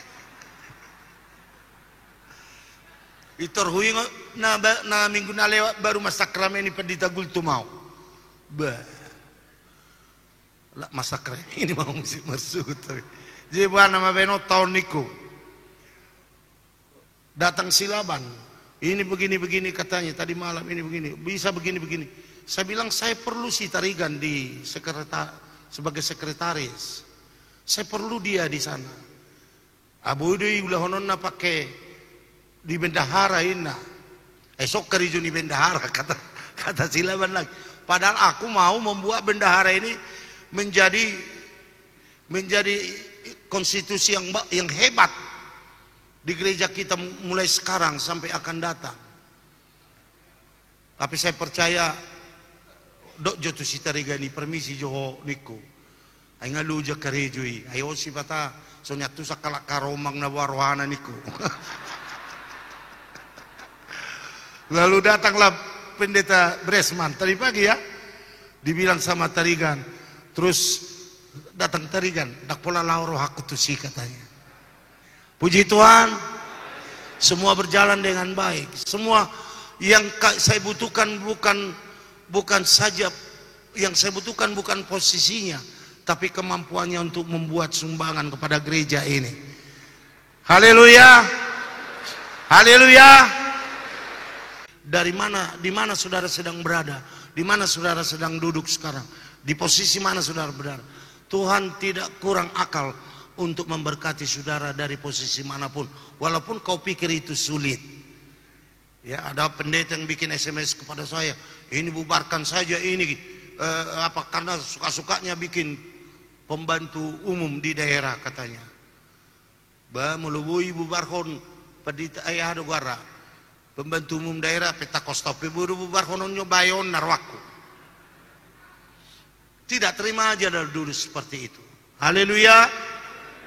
Itorhui na minggu na lewat baru masakram ini pedita gultu mau. Bah. Lah masakram ini mau musik mersogok. Jadi bukan nama beno tahun niku. Datang silaban. Ini begini-begini katanya tadi malam ini begini. Bisa begini-begini. Saya bilang saya perlu si Tarigan di sebagai sekretaris. Saya perlu dia di sana. Abu Dwi ulah hononna pakai di bendahara ina. Esok kerja di bendahara kata silaban lagi. Padahal aku mau membuat bendahara ini menjadi konstitusi yang hebat di gereja kita mulai sekarang sampai akan datang. Tapi saya percaya dok jotu si Tarigani permisi joho niku. Ay ngaluja karejui, ayo si bata sonya tu sakala karomang na warohana niku. Lalu datanglah pendeta Bresman tadi pagi ya, dibilang sama Tarigan, terus datang Tarigan, dak pola lauro aku tu si katanya. Puji Tuhan, semua berjalan dengan baik. Semua yang saya butuhkan bukan saja yang saya butuhkan bukan posisinya, tapi kemampuannya untuk membuat sumbangan kepada gereja ini. Haleluya. Haleluya. Di mana saudara sedang berada? Di mana saudara sedang duduk sekarang? Di posisi mana saudara berada? Tuhan tidak kurang akal untuk memberkati saudara dari posisi manapun, walaupun kau pikir itu sulit. Ya, ada pendeta yang bikin SMS kepada saya, ini bubarkan saja ini, karena suka-sukanya bikin pembantu umum di daerah katanya. Ba melubui bubarhon pedita ayah dogara. Pembantu umum daerah peta kostopi buru bubarhononyo bayon narwaku. Tidak terima aja dari dulu seperti itu. Haleluya.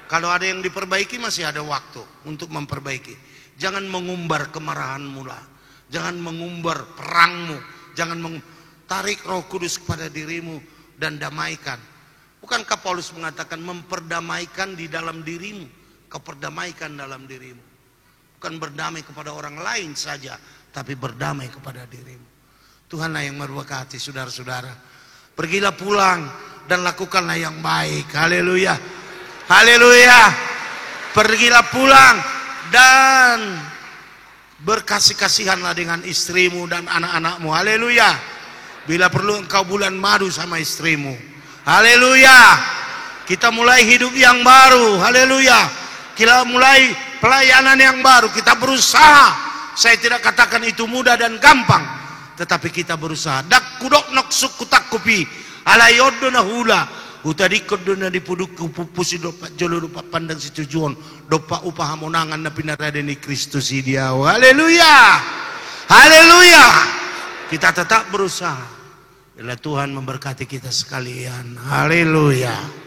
Kalau ada yang diperbaiki masih ada waktu untuk memperbaiki. Jangan mengumbar kemarahanmu lah. Jangan mengumbar perangmu. Jangan tarik Roh Kudus kepada dirimu dan damaikan. Bukankah Paulus mengatakan memperdamaikan di dalam dirimu, keperdamaikan dalam dirimu. Bukan berdamai kepada orang lain saja, tapi berdamai kepada dirimu. Tuhanlah yang memberkati saudara-saudara. Pergilah pulang dan lakukanlah yang baik. Haleluya. Haleluya. Pergilah pulang dan berkasih-kasihanlah dengan istrimu dan anak-anakmu. Haleluya. Bila perlu engkau bulan madu sama istrimu. Haleluya. Kita mulai hidup yang baru. Haleluya. Kita mulai pelayanan yang baru. Kita berusaha. Saya tidak katakan itu mudah dan gampang, tetapi kita berusaha. Dak kudok nok suku takupi alayodona hula utadikod dona dipuduk pupusi dopat jolo dopat pandang si tujuan dopat upah monangan na pinaradeni Kristus dia. Haleluya. Haleluya. Kita tetap berusaha. Bila Tuhan memberkati kita sekalian. Haleluya.